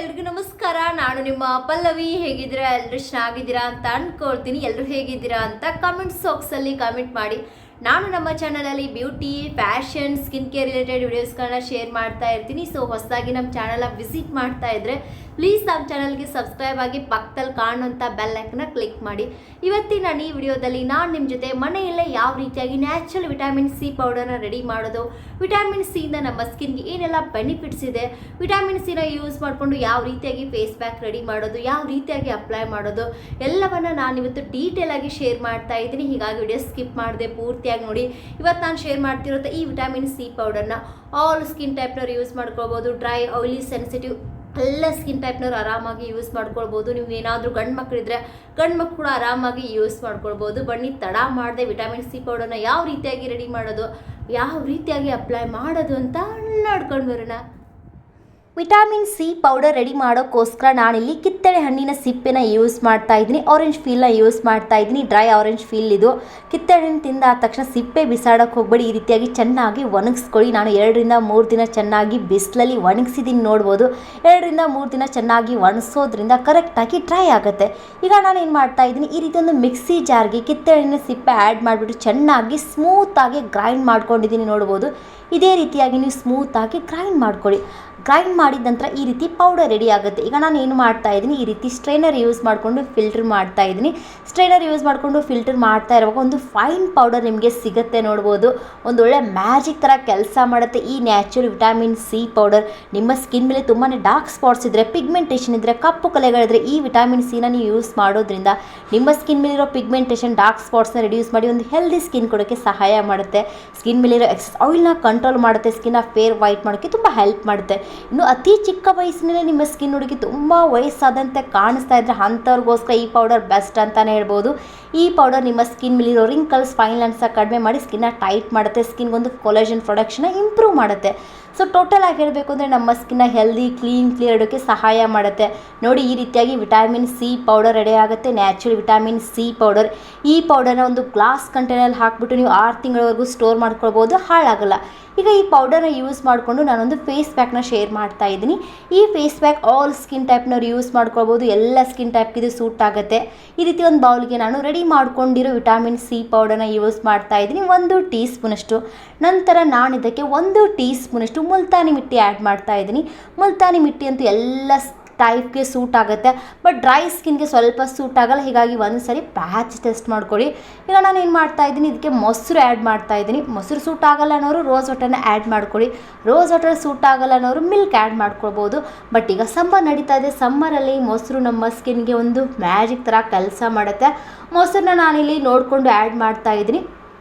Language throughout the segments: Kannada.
ಎಲ್ರಿಗೂ ನಮಸ್ಕಾರ. ನಾನು ನಿಮ್ಮ ಪಲ್ಲವಿ. ಹೇಗಿದ್ದೀರಾ? ಎಲ್ಲರೂ ಚೆನ್ನಾಗಿದ್ದೀರಾ ಅಂತ ಅನ್ಕೊಳ್ತೀನಿ. ಎಲ್ಲರೂ ಹೇಗಿದ್ದೀರಾ ಅಂತ ಕಮೆಂಟ್ಸ್ ಬಾಕ್ಸಲ್ಲಿ ಕಮೆಂಟ್ ಮಾಡಿ. ನಾನು ನಮ್ಮ ಚಾನಲಲ್ಲಿ beauty, fashion, skin care related ವಿಡಿಯೋಸ್ಗಳನ್ನ ಶೇರ್ ಮಾಡ್ತಾ ಇರ್ತೀನಿ. ಸೊ ಹೊಸದಾಗಿ ನಮ್ಮ ಚಾನಲ್ನ ವಿಸಿಟ್ ಮಾಡ್ತಾ ಇದ್ದರೆ ಪ್ಲೀಸ್ ನಮ್ಮ ಚಾನಲ್ಗೆ ಸಬ್ಸ್ಕ್ರೈಬ್ ಆಗಿ ಪಕ್ಕದಲ್ಲಿ ಕಾಣುವಂಥ ಬೆಲ್ ಐಕನ್ನ ಕ್ಲಿಕ್ ಮಾಡಿ. ಇವತ್ತಿನ ಈ ವಿಡಿಯೋದಲ್ಲಿ ನಾನು ನಿಮ್ಮ ಜೊತೆ ಮನೆಯಲ್ಲೇ ಯಾವ ರೀತಿಯಾಗಿ ನ್ಯಾಚುರಲ್ ವಿಟಮಿನ್ ಸಿ ಪೌಡರ್ನ ರೆಡಿ ಮಾಡೋದು, ವಿಟಮಿನ್ ಸಿಯಿಂದ ನಮ್ಮ ಸ್ಕಿನ್ಗೆ ಏನೆಲ್ಲ ಬೆನಿಫಿಟ್ಸ್ ಇದೆ, ವಿಟಮಿನ್ ಸಿನ ಯೂಸ್ ಮಾಡಿಕೊಂಡು ಯಾವ ರೀತಿಯಾಗಿ ಫೇಸ್ ಪ್ಯಾಕ್ ರೆಡಿ ಮಾಡೋದು, ಯಾವ ರೀತಿಯಾಗಿ ಅಪ್ಲೈ ಮಾಡೋದು ಎಲ್ಲವನ್ನು ನಾನಿವತ್ತು ಡೀಟೇಲ್ ಆಗಿ ಶೇರ್ ಮಾಡ್ತಾ ಇದ್ದೀನಿ. ಹೀಗಾಗಿ ವಿಡಿಯೋ ಸ್ಕಿಪ್ ಮಾಡಿದೆ ಪೂರ್ತಿಯಾಗಿ ನೋಡಿ. ಇವತ್ತು ನಾನು ಶೇರ್ ಮಾಡ್ತಿರೋದು ಈ ವಿಟಮಿನ್ ಸಿ ಪೌಡರ್ನ ಆಲ್ ಸ್ಕಿನ್ ಟೈಪ್ನವ್ರು ಯೂಸ್ ಮಾಡ್ಕೊಳ್ಬೋದು. ಡ್ರೈ, ಆಯಿಲಿ, ಸೆನ್ಸಿಟಿವ್ ಎಲ್ಲ ಸ್ಕಿನ್ ಟೈಪ್ನವ್ರು ಆರಾಮಾಗಿ ಯೂಸ್ ಮಾಡ್ಕೊಳ್ಬೋದು. ನೀವು ಏನಾದರೂ ಗಂಡು ಮಕ್ಕಳಿದ್ರೆ ಗಂಡು ಮಕ್ಕಳು ಕೂಡ ಆರಾಮಾಗಿ ಯೂಸ್ ಮಾಡ್ಕೊಳ್ಬೋದು. ಬನ್ನಿ ತಡ ಮಾಡದೆ ವಿಟಮಿನ್ ಸಿ ಪೌಡರ್ನ ಯಾವ ರೀತಿಯಾಗಿ ರೆಡಿ ಮಾಡೋದು, ಯಾವ ರೀತಿಯಾಗಿ ಅಪ್ಲೈ ಮಾಡೋದು ಅಂತ ನೋಡ್ಕೊಂಡು ಬರೋಣ. ವಿಟಮಿನ್ ಸಿ ಪೌಡರ್ ರೆಡಿ ಮಾಡೋಕ್ಕೋಸ್ಕರ ನಾನಿಲ್ಲಿ ಕಿತ್ತಳೆ ಹಣ್ಣಿನ ಸಿಪ್ಪೆನ ಯೂಸ್ ಮಾಡ್ತಾ ಇದ್ದೀನಿ. ಆರೆಂಜ್ ಫೀಲ್ನ ಯೂಸ್ ಮಾಡ್ತಾ ಇದ್ದೀನಿ. ಡ್ರೈ ಆರೆಂಜ್ ಫೀಲ್ ಇದು. ಕಿತ್ತಳೆ ಹಣ್ಣು ತಿಂದಾದ ತಕ್ಷಣ ಸಿಪ್ಪೆ ಬಿಸಾಡೋಕ್ಕೆ ಹೋಗ್ಬೇಡಿ. ಈ ರೀತಿಯಾಗಿ ಚೆನ್ನಾಗಿ ಒಣಗಿಸ್ಕೊಳ್ಳಿ. ನಾನು 2 ರಿಂದ 3 ದಿನ ಚೆನ್ನಾಗಿ ಬಿಸಿಲಲ್ಲಿ ಒಣಗಿಸಿದ್ದೀನಿ, ನೋಡ್ಬೋದು. 2 ರಿಂದ 3 ದಿನ ಚೆನ್ನಾಗಿ ಒಣಗಿಸೋದ್ರಿಂದ ಕರೆಕ್ಟಾಗಿ ಡ್ರೈ ಆಗುತ್ತೆ. ಈಗ ನಾನು ಏನು ಮಾಡ್ತಾ ಇದ್ದೀನಿ, ಈ ರೀತಿ ಒಂದು ಮಿಕ್ಸಿ ಜಾರ್ಗೆ ಕಿತ್ತಳೆ ಹಣ್ಣಿನ ಸಿಪ್ಪೆ ಆ್ಯಡ್ ಮಾಡಿಬಿಟ್ಟು ಚೆನ್ನಾಗಿ ಸ್ಮೂತಾಗಿ ಗ್ರೈಂಡ್ ಮಾಡ್ಕೊಂಡಿದ್ದೀನಿ, ನೋಡ್ಬೋದು. ಇದೇ ರೀತಿಯಾಗಿ ನೀವು ಸ್ಮೂತಾಗಿ ಗ್ರೈಂಡ್ ಮಾಡ್ಕೊಳ್ಳಿ. ಗ್ರೈಂಡ್ ಮಾಡಿದ ನಂತರ ಈ ರೀತಿ ಪೌಡರ್ ರೆಡಿ ಆಗುತ್ತೆ. ಈಗ ನಾನು ಏನು ಮಾಡ್ತಾ ಇದ್ದೀನಿ, ಈ ರೀತಿ ಸ್ಟ್ರೈನರ್ ಯೂಸ್ ಮಾಡಿಕೊಂಡು ಫಿಲ್ಟರ್ ಮಾಡ್ತಾ ಇದ್ದೀನಿ. ಸ್ಟ್ರೈನರ್ ಯೂಸ್ ಮಾಡಿಕೊಂಡು ಫಿಲ್ಟರ್ ಮಾಡ್ತಾ ಇರುವಾಗ ಒಂದು ಫೈನ್ ಪೌಡರ್ ನಿಮಗೆ ಸಿಗುತ್ತೆ, ನೋಡ್ಬೋದು. ಒಂದೊಳ್ಳೆ ಮ್ಯಾಜಿಕ್ ಥರ ಕೆಲಸ ಮಾಡುತ್ತೆ ಈ ನ್ಯಾಚುರಲ್ ವಿಟಮಿನ್ ಸಿ ಪೌಡರ್. ನಿಮ್ಮ ಸ್ಕಿನ್ ಮೇಲೆ ತುಂಬಾ ಡಾರ್ಕ್ ಸ್ಪಾಟ್ಸ್ ಇದ್ದರೆ, ಪಿಗ್ಮೆಂಟೇಷನ್ ಇದ್ದರೆ, ಕಪ್ಪು ಕಲೆಗಳಿದ್ರೆ ಈ ವಿಟಮಿನ್ ಸಿನ ನೀವು ಯೂಸ್ ಮಾಡೋದ್ರಿಂದ ನಿಮ್ಮ ಸ್ಕಿನ್ ಮೇಲಿರೋ ಪಿಗ್ಮೆಂಟೇಷನ್, ಡಾರ್ಕ್ ಸ್ಪಾಟ್ಸ್ನ ರಿಡ್ಯೂಸ್ ಮಾಡಿ ಒಂದು ಹೆಲ್ದಿ ಸ್ಕಿನ್ ಕೊಡೋಕ್ಕೆ ಸಹಾಯ ಮಾಡುತ್ತೆ. ಸ್ಕಿನ್ ಮೇಲಿರೋ ಎಕ್ಸೆಸ್ ಆಯಿಲ್ನ ಕಂಟ್ರೋಲ್ ಮಾಡುತ್ತೆ. ಸ್ಕಿನ್ನ ಫೇರ್ ವೈಟ್ ಮಾಡೋಕ್ಕೆ ತುಂಬ ಹೆಲ್ಪ್ ಮಾಡುತ್ತೆ. ಇನ್ನು ಅತಿ ಚಿಕ್ಕ ವಯಸ್ಸಿನಲ್ಲೇ ನಿಮ್ಮ ಸ್ಕಿನ್ ಹುಡುಗಿ ತುಂಬ ವಯಸ್ಸಾದಂತೆ ಕಾಣಿಸ್ತಾ ಇದ್ದರೆ ಅಂಥವ್ರಿಗೋಸ್ಕರ ಈ ಪೌಡರ್ ಬೆಸ್ಟ್ ಅಂತಲೇ ಹೇಳ್ಬೋದು. ಈ ಪೌಡರ್ ನಿಮ್ಮ ಸ್ಕಿನ್ ಮೇಲಿರೋ ರಿಂಕಲ್ಸ್, ಫೈನ್ ಲೈನ್ಸ್ನ ಕಡಿಮೆ ಮಾಡಿ ಸ್ಕಿನ್ನ ಟೈಟ್ ಮಾಡುತ್ತೆ. ಸ್ಕಿನ್ಗೊಂದು ಕೊಲಾಜನ್ ಪ್ರೊಡಕ್ಷನ್ನ ಇಂಪ್ರೂವ್ ಮಾಡುತ್ತೆ. ಸೊ ಟೋಟಲ್ ಆಗಿ ಹೇಳಬೇಕು ಅಂದರೆ ನಮ್ಮ ಸ್ಕಿನ್ನ ಹೆಲ್ದಿ, ಕ್ಲಿಯರ್ ಇಡೋಕ್ಕೆ ಸಹಾಯ ಮಾಡುತ್ತೆ. ನೋಡಿ, ಈ ರೀತಿಯಾಗಿ ವಿಟಮಿನ್ ಸಿ ಪೌಡರ್ ರೆಡಿ ಆಗುತ್ತೆ. Natural vitamin C powder. ಈ ಪೌಡರ್ನ ಒಂದು ಗ್ಲಾಸ್ ಕಂಟೈನಲ್ಲಿ ಹಾಕ್ಬಿಟ್ಟು ನೀವು 6 ತಿಂಗಳವರೆಗೂ ಸ್ಟೋರ್ ಮಾಡ್ಕೊಳ್ಬೋದು, ಹಾಳಾಗಲ್ಲ. ಈಗ ಈ ಪೌಡರ್ನ ಯೂಸ್ ಮಾಡಿಕೊಂಡು ನಾನೊಂದು ಫೇಸ್ ಪ್ಯಾಕ್ನ ಶೇರ್ ಮಾಡ್ತಾ ಇದ್ದೀನಿ. ಈ ಫೇಸ್ ಪ್ಯಾಕ್ ಆಲ್ ಸ್ಕಿನ್ ಟೈಪ್ನವ್ರು ಯೂಸ್ ಮಾಡ್ಕೊಳ್ಬೋದು. ಎಲ್ಲ ಸ್ಕಿನ್ ಟೈಪ್ಗೆ ಇದು ಸೂಟ್ ಆಗುತ್ತೆ. ಈ ರೀತಿ ಒಂದು ಬೌಲ್ಗೆ ನಾನು ರೆಡಿ ಮಾಡ್ಕೊಂಡಿರೋ ವಿಟಮಿನ್ ಸಿ ಪೌಡರ್ನ ಯೂಸ್ ಮಾಡ್ತಾ ಇದ್ದೀನಿ, 1 ಟೀ ಸ್ಪೂನಷ್ಟು. ನಂತರ ನಾನು ಇದಕ್ಕೆ 1 ಟೀ ಸ್ಪೂನಷ್ಟು ಮುಲ್ತಾನಿ ಮಿಟ್ಟಿ ಆ್ಯಡ್ ಮಾಡ್ತಾ ಇದ್ದೀನಿ. ಮುಲ್ತಾನಿ ಮಿಟ್ಟಿ ಅಂತೂ ಎಲ್ಲ ಟೈಪ್ಗೆ ಸೂಟ್ ಆಗುತ್ತೆ, ಬಟ್ ಡ್ರೈ ಸ್ಕಿನ್ಗೆ ಸ್ವಲ್ಪ ಸೂಟ್ ಆಗಲ್ಲ. ಹೀಗಾಗಿ ಒಂದು ಸರಿ ಪ್ಯಾಚ್ ಟೆಸ್ಟ್ ಮಾಡ್ಕೊಳ್ಳಿ. ಈಗ ನಾನು ಏನು ಮಾಡ್ತಾ ಇದ್ದೀನಿ, ಇದಕ್ಕೆ ಮೊಸರು ಆ್ಯಡ್ ಮಾಡ್ತಾ ಇದ್ದೀನಿ. ಮೊಸರು ಸೂಟ್ ಆಗಲ್ಲ ಅನ್ನೋರು ರೋಸ್ ವಾಟರ್ನ ಆ್ಯಡ್ ಮಾಡ್ಕೊಳ್ಳಿ. ರೋಸ್ ವಾಟರ್ ಸೂಟ್ ಆಗಲ್ಲ ಅನ್ನೋರು ಮಿಲ್ಕ್ ಆ್ಯಡ್ ಮಾಡ್ಕೊಳ್ಬೋದು. ಬಟ್ ಈಗ ಸಮ್ಮರ್ ನಡೀತಾ ಇದೆ. ಸಮ್ಮರಲ್ಲಿ ಮೊಸರು ನಮ್ಮ ಸ್ಕಿನ್ಗೆ ಒಂದು ಮ್ಯಾಜಿಕ್ ಥರ ಕೆಲಸ ಮಾಡುತ್ತೆ. ಮೊಸರನ್ನ ನಾನಿಲ್ಲಿ ನೋಡಿಕೊಂಡು ಆ್ಯಡ್ ಮಾಡ್ತಾ ಇದ್ದೀನಿ.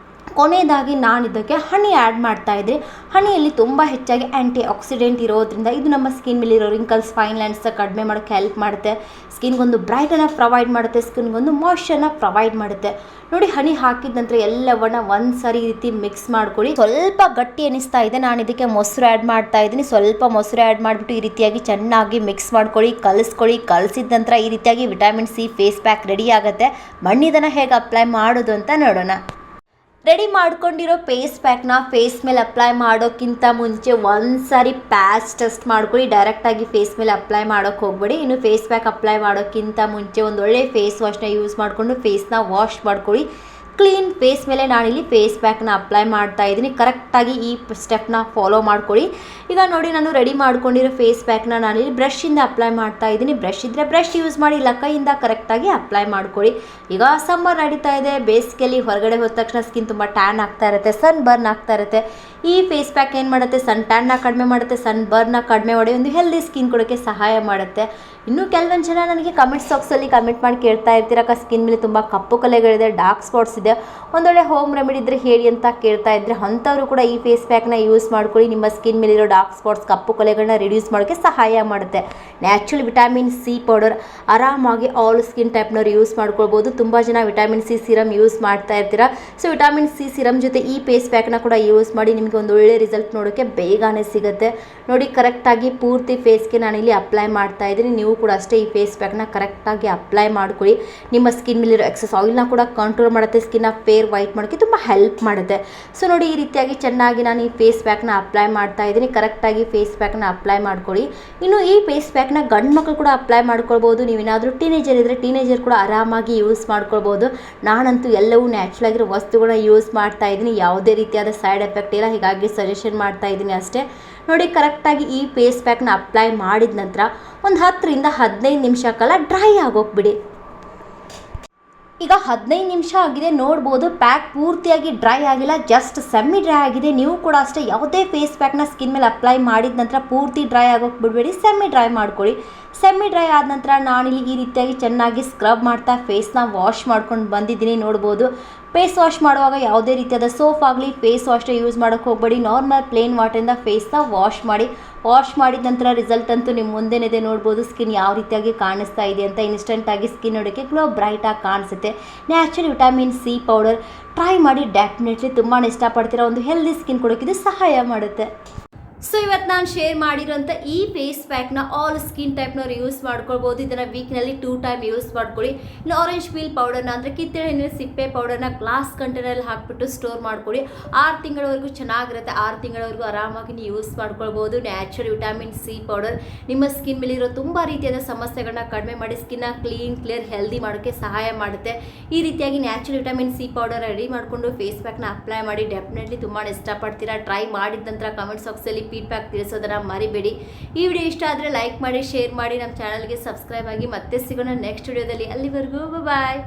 ಕೊನೆಯದಾಗಿ ನಾನು ಇದಕ್ಕೆ ಹನಿ ಆ್ಯಡ್ ಮಾಡ್ತಾ ಇದ್ದೆ. ಹನಿಯಲ್ಲಿ ತುಂಬ ಹೆಚ್ಚಾಗಿ ಆ್ಯಂಟಿ ಆಕ್ಸಿಡೆಂಟ್ ಇರೋದ್ರಿಂದ ಇದು ನಮ್ಮ ಸ್ಕಿನ್ ಮೇಲಿರೋ ರಿಂಕಲ್ಸ್, ಫೈನ್ ಲೈನ್ಸ್ ಕಡಿಮೆ ಮಾಡೋಕ್ಕೆ ಹೆಲ್ಪ್ ಮಾಡುತ್ತೆ. ಸ್ಕಿನ್ಗೊಂದು ಬ್ರೈಟನ್ನ ಪ್ರೊವೈಡ್ ಮಾಡುತ್ತೆ. ಸ್ಕಿನ್ಗೊಂದು ಮಾಯ್ಶ್ಚರ್ನ ಪ್ರೊವೈಡ್ ಮಾಡುತ್ತೆ. ನೋಡಿ, ಹನಿ ಹಾಕಿದ ನಂತರ ಎಲ್ಲವನ್ನ ಒಂದು ಸಾರಿ ಈ ರೀತಿ ಮಿಕ್ಸ್ ಮಾಡ್ಕೊಳ್ಳಿ. ಸ್ವಲ್ಪ ಗಟ್ಟಿ ಅನ್ನಿಸ್ತಾ ಇದೆ, ನಾನು ಇದಕ್ಕೆ ಮೊಸರು ಆ್ಯಡ್ ಮಾಡ್ತಾ ಇದ್ದೀನಿ. ಸ್ವಲ್ಪ ಮೊಸರು ಆ್ಯಡ್ ಮಾಡಿಬಿಟ್ಟು ಈ ರೀತಿಯಾಗಿ ಚೆನ್ನಾಗಿ ಮಿಕ್ಸ್ ಮಾಡ್ಕೊಳ್ಳಿ, ಕಲಿಸ್ಕೊಳ್ಳಿ. ಕಲಿಸಿದ ನಂತರ ಈ ರೀತಿಯಾಗಿ vitamin C face pack ready ಆಗುತ್ತೆ. ಬನ್ನಿದನ್ನು ಹೇಗೆ ಅಪ್ಲೈ ಮಾಡೋದು ಅಂತ ನೋಡೋಣ. ರೆಡಿ ಮಾಡ್ಕೊಂಡಿರೋ ಫೇಸ್ ಪ್ಯಾಕ್ನ ಫೇಸ್ ಮೇಲೆ ಅಪ್ಲೈ ಮಾಡೋಕ್ಕಿಂತ ಮುಂಚೆ ಒಂದು ಸಾರಿ ಪ್ಯಾಚ್ ಟೆಸ್ಟ್ ಮಾಡ್ಕೊಳ್ಳಿ. ಡೈರೆಕ್ಟಾಗಿ ಫೇಸ್ ಮೇಲೆ ಅಪ್ಲೈ ಮಾಡೋಕ್ಕೆ ಹೋಗಬೇಡಿ. ಇನ್ನು ಫೇಸ್ ಪ್ಯಾಕ್ ಅಪ್ಲೈ ಮಾಡೋಕ್ಕಿಂತ ಮುಂಚೆ ಒಂದೊಳ್ಳೆ ಫೇಸ್ ವಾಶ್ನ ಯೂಸ್ ಮಾಡಿಕೊಂಡು ಫೇಸ್ನ ವಾಶ್ ಮಾಡ್ಕೊಳ್ಳಿ. ಕ್ಲೀನ್ ಫೇಸ್ ಮೇಲೆ ನಾನಿಲ್ಲಿ ಫೇಸ್ ಪ್ಯಾಕ್ನ ಅಪ್ಲೈ ಮಾಡ್ತಾ ಇದ್ದೀನಿ. ಕರೆಕ್ಟಾಗಿ ಈ ಸ್ಟೆಪ್ನ ಫಾಲೋ ಮಾಡ್ಕೊಳ್ಳಿ. ಈಗ ನೋಡಿ, ನಾನು ರೆಡಿ ಮಾಡ್ಕೊಂಡಿರೋ ಫೇಸ್ ಪ್ಯಾಕ್ನ ನಾನಿಲ್ಲಿ ಬ್ರಷಿಂದ ಅಪ್ಲೈ ಮಾಡ್ತಾ ಇದ್ದೀನಿ. ಬ್ರಷ್ ಇದ್ದರೆ ಬ್ರಷ್ ಯೂಸ್ ಮಾಡಿ, ಇಲ್ಲ ಕೈಯಿಂದ ಕರೆಕ್ಟಾಗಿ ಅಪ್ಲೈ ಮಾಡ್ಕೊಳ್ಳಿ. ಈಗ ಸಮ್ಮರ್ ನಡೀತಾ ಇದೆ. ಬೇಸಿಗೆಯಲ್ಲಿ ಹೊರಗಡೆ ಹೋದ ತಕ್ಷಣ ಸ್ಕಿನ್ ತುಂಬ ಟ್ಯಾನ್ ಆಗ್ತಾ ಇರುತ್ತೆ, ಸನ್ ಬರ್ನ್ ಆಗ್ತಾ ಇರುತ್ತೆ. ಈ ಫೇಸ್ ಪ್ಯಾಕ್ ಏನು ಮಾಡುತ್ತೆ, ಸನ್ ಟ್ಯಾನ್ನ ಕಡಿಮೆ ಮಾಡುತ್ತೆ, ಸನ್ ಬರ್ನ ಕಡಿಮೆ ಮಾಡಿ ಒಂದು ಹೆಲ್ದಿ ಸ್ಕಿನ್ ಕೊಡೋಕ್ಕೆ ಸಹಾಯ ಮಾಡುತ್ತೆ. ಇನ್ನೂ ಕೆಲವೊಂದು ಜನ ನನಗೆ ಕಮೆಂಟ್ಸ್ ಬಾಕ್ಸಲ್ಲಿ ಕಮೆಂಟ್ ಮಾಡಿ ಕೇಳ್ತಾ ಇರ್ತೀರಕ್ಕ, ಸ್ಕಿನ್ ಮೇಲೆ ತುಂಬ ಕಪ್ಪು ಕಲೆಗಳಿದೆ, ಡಾರ್ಕ್ ಸ್ಪಾಟ್ಸ್ ಇದೆ, ಒಂದೊಳ್ಳೆ ಹೋಮ್ ರೆಮಿಡಿ ಇದ್ದರೆ ಹೇಳಿ ಅಂತ ಕೇಳ್ತಾ ಇದ್ದರೆ ಅಂಥವರು ಕೂಡ ಈ ಫೇಸ್ ಪ್ಯಾಕ್ನ ಯೂಸ್ ಮಾಡ್ಕೊಳ್ಳಿ. ನಿಮ್ಮ ಸ್ಕಿನ್ ಮೇಲಿರೋ ಡಾರ್ಕ್ ಸ್ಪಾಟ್ಸ್, ಕಪ್ಪು ಕಲೆಗಳನ್ನ ರಿಡ್ಯೂಸ್ ಮಾಡೋಕ್ಕೆ ಸಹಾಯ ಮಾಡುತ್ತೆ. ನ್ಯಾಚುರಲ್ ವಿಟಮಿನ್ ಸಿ ಪೌಡರ್ ಆರಾಮಾಗಿ ಆಲ್ ಸ್ಕಿನ್ ಟೈಪ್ನವ್ರು ಯೂಸ್ ಮಾಡ್ಕೊಳ್ಬೋದು. ತುಂಬ ಜನ ವಿಟಮಿನ್ ಸಿ ಸಿರಮ್ ಯೂಸ್ ಮಾಡ್ತಾ ಇರ್ತೀರ. ಸೊ ವಿಟಮಿನ್ ಸಿ ಸಿರಮ್ ಜೊತೆ ಈ ಫೇಸ್ ಪ್ಯಾಕ್ನ ಕೂಡ ಯೂಸ್ ಮಾಡಿ. ನಿಮಗೆ ನಿಮಗೆ ಒಂದು ಒಳ್ಳೆ ರಿಸಲ್ಟ್ ನೋಡೋಕ್ಕೆ ಬೇಗನೆ ಸಿಗುತ್ತೆ. ನೋಡಿ ಕರೆಕ್ಟಾಗಿ ಪೂರ್ತಿ ಫೇಸ್ಗೆ ನಾನಿಲ್ಲಿ ಅಪ್ಲೈ ಮಾಡ್ತಾ ಇದ್ದೀನಿ. ನೀವು ಕೂಡ ಅಷ್ಟೇ ಈ ಫೇಸ್ ಪ್ಯಾಕ್ನ ಕರೆಕ್ಟಾಗಿ ಅಪ್ಲೈ ಮಾಡ್ಕೊಳ್ಳಿ. ನಿಮ್ಮ ಸ್ಕಿನ್ ಮೇಲಿರೋ ಎಕ್ಸಸ್ ಆಯಿಲ್ನ ಕೂಡ ಕಂಟ್ರೋಲ್ ಮಾಡುತ್ತೆ, ಸ್ಕಿನ್ನ ಫೇರ್ ವೈಟ್ ಮಾಡೋಕ್ಕೆ ತುಂಬ ಹೆಲ್ಪ್ ಮಾಡುತ್ತೆ. ಸೊ ನೋಡಿ ಈ ರೀತಿಯಾಗಿ ಚೆನ್ನಾಗಿ ನಾನು ಈ ಫೇಸ್ ಪ್ಯಾಕ್ನ ಅಪ್ಲೈ ಮಾಡ್ತಾ ಇದ್ದೀನಿ. ಕರೆಕ್ಟಾಗಿ ಫೇಸ್ ಪ್ಯಾಕ್ನ ಅಪ್ಲೈ ಮಾಡ್ಕೊಳ್ಳಿ. ಇನ್ನು ಈ ಫೇಸ್ ಪ್ಯಾಕ್ನ ಗಂಡು ಮಕ್ಕಳು ಕೂಡ ಅಪ್ಲೈ ಮಾಡ್ಕೊಳ್ಬೋದು. ನೀವೇನಾದರೂ ಟೀನೇಜರ್ ಇದ್ದರೆ ಟೀನೇಜರ್ ಕೂಡ ಆರಾಮಾಗಿ ಯೂಸ್ ಮಾಡ್ಕೊಳ್ಬೋದು. ನಾನಂತೂ ಎಲ್ಲವೂ ನ್ಯಾಚುರಲ್ ಆಗಿರೋ ವಸ್ತುಗಳನ್ನ ಯೂಸ್ ಮಾಡ್ತಾ ಇದ್ದೀನಿ, ಯಾವುದೇ ರೀತಿಯಾದ ಸೈಡ್ ಎಫೆಕ್ಟ್ ಇಲ್ಲ, ಹೀಗಾಗಿ ಸಜೆಷನ್ ಮಾಡ್ತಾ ಇದ್ದೀನಿ ಅಷ್ಟೇ. ನೋಡಿ ಕರೆಕ್ಟಾಗಿ ಈ ಫೇಸ್ ಪ್ಯಾಕ್ನ ಅಪ್ಲೈ ಮಾಡಿದ ನಂತರ ಒಂದು 10ರಿಂದ 15 ನಿಮಿಷ ಕಾಲ ಡ್ರೈ ಆಗೋಗ್ಬಿಡಿ. ಈಗ 15 ನಿಮಿಷ ಆಗಿದೆ, ನೋಡ್ಬೋದು ಪ್ಯಾಕ್ ಪೂರ್ತಿಯಾಗಿ ಡ್ರೈ ಆಗಿಲ್ಲ, ಜಸ್ಟ್ ಸೆಮಿ ಡ್ರೈ ಆಗಿದೆ. ನೀವು ಕೂಡ ಅಷ್ಟೇ ಯಾವುದೇ ಫೇಸ್ ಪ್ಯಾಕ್ನ ಸ್ಕಿನ್ ಮೇಲೆ ಅಪ್ಲೈ ಮಾಡಿದ ನಂತರ ಪೂರ್ತಿ ಡ್ರೈ ಆಗೋಕೆ ಬಿಡಬೇಡಿ, ಸೆಮಿ ಡ್ರೈ ಮಾಡ್ಕೊಳ್ಳಿ. ಸೆಮಿ ಡ್ರೈ ಆದ ನಂತರ ನಾನಿಲ್ಲಿ ಈ ರೀತಿಯಾಗಿ ಚೆನ್ನಾಗಿ ಸ್ಕ್ರಬ್ ಮಾಡ್ತಾ ಫೇಸ್ನ ವಾಶ್ ಮಾಡ್ಕೊಂಡು ಬಂದಿದ್ದೀನಿ. ನೋಡ್ಬೋದು ಫೇಸ್ ವಾಶ್ ಮಾಡುವಾಗ ಯಾವುದೇ ರೀತಿಯಾದ ಸೋಪ್ ಆಗಲಿ ಫೇಸ್ ವಾಶ್ನ ಯೂಸ್ ಮಾಡೋಕ್ಕೆ ಹೋಗಬೇಡಿ. ನಾರ್ಮಲ್ ಪ್ಲೇನ್ ವಾಟರಿಂದ ಫೇಸ್ನ ವಾಶ್ ಮಾಡಿ. ವಾಶ್ ಮಾಡಿದ ನಂತರ ರಿಸಲ್ಟ್ ಅಂತೂ ನಿಮ್ಮ ಮುಂದೆನೇ ನೋಡ್ಬೋದು, ಸ್ಕಿನ್ ಯಾವ ರೀತಿಯಾಗಿ ಕಾಣಿಸ್ತಾ ಇದೆ ಅಂತ. ಇನ್ಸ್ಟೆಂಟಾಗಿ ಸ್ಕಿನ್ ನೋಡೋಕ್ಕೆ ಗ್ಲೋ ಬ್ರೈಟಾಗಿ ಕಾಣಿಸುತ್ತೆ. Natural vitamin C powder try ಮಾಡಿ, ಡೆಫಿನೆಟ್ಲಿ ತುಂಬಾ ಇಷ್ಟಪಡ್ತೀರಾ. ಒಂದು ಹೆಲ್ದಿ ಸ್ಕಿನ್ ಕೊಡೋಕ್ಕೆ ಇದು ಸಹಾಯ ಮಾಡುತ್ತೆ. ಸೊ ಇವತ್ತು ನಾನು ಶೇರ್ ಮಾಡಿರೋಂಥ ಈ ಫೇಸ್ ಪ್ಯಾಕ್ನ ಆಲ್ ಸ್ಕಿನ್ ಟೈಪ್ನವ್ರು ಯೂಸ್ ಮಾಡ್ಕೊಳ್ಬೋದು. ಇದನ್ನು ವೀಕ್ನಲ್ಲಿ 2 ಟೈಮ್ ಯೂಸ್ ಮಾಡ್ಕೊಳ್ಳಿ. ಇನ್ನು ಆರೆಂಜ್ ಪೀಲ್ ಪೌಡರ್ನ ಅಂದರೆ ಕಿತ್ತಳೆ ಹಣ್ಣಿನ ಸಿಪ್ಪೆ ಪೌಡರ್ನ ಗ್ಲಾಸ್ ಕಂಟೈನರಲ್ಲಿ ಹಾಕಿಬಿಟ್ಟು ಸ್ಟೋರ್ ಮಾಡ್ಕೊಳ್ಳಿ. 6 ತಿಂಗಳವರೆಗೂ ಚೆನ್ನಾಗಿರುತ್ತೆ. 6 ತಿಂಗಳವರೆಗೂ ಆರಾಮಾಗಿ ನೀವು ಯೂಸ್ ಮಾಡ್ಕೊಳ್ಬೋದು. ನ್ಯಾಚುರಲ್ ವಿಟಮಿನ್ ಸಿ ಪೌಡರ್ ನಿಮ್ಮ ಸ್ಕಿನ್ ಮೇಲಿರೋ ತುಂಬ ರೀತಿಯಾದ ಸಮಸ್ಯೆಗಳನ್ನ ಕಡಿಮೆ ಮಾಡಿ ಸ್ಕಿನ್ನ ಕ್ಲಿಯರ್ ಹೆಲ್ದಿ ಮಾಡೋಕ್ಕೆ ಸಹಾಯ ಮಾಡುತ್ತೆ. ಈ ರೀತಿಯಾಗಿ natural vitamin C powder ready ಮಾಡಿಕೊಂಡು ಫೇಸ್ ಪ್ಯಾಕ್ನ ಅಪ್ಲೈ ಮಾಡಿ, ಡೆಫಿನೆಟ್ಲಿ ತುಂಬಾ ಇಷ್ಟಪಡ್ತೀರಾ. ಟ್ರೈ ಮಾಡಿದ ನಂತರ ಕಮೆಂಟ್ ಬಾಕ್ಸಲ್ಲಿ ಫೀಡ್ಬ್ಯಾಕ್ ತಿಳಿಸೋದನ್ನ ಮರಿಬೇಡಿ. ಈ ವಿಡಿಯೋ ಇಷ್ಟ ಆದರೆ ಲೈಕ್ ಮಾಡಿ, ಶೇರ್ ಮಾಡಿ, ನಮ್ಮ ಚಾನಲ್ಗೆ ಸಬ್ಸ್ಕ್ರೈಬ್ ಆಗಿ. ಮತ್ತೆ ಸಿಗೋಣ ನೆಕ್ಸ್ಟ್ ವಿಡಿಯೋದಲ್ಲಿ. ಅಲ್ಲಿವರೆಗೂ ಬಾಯ್.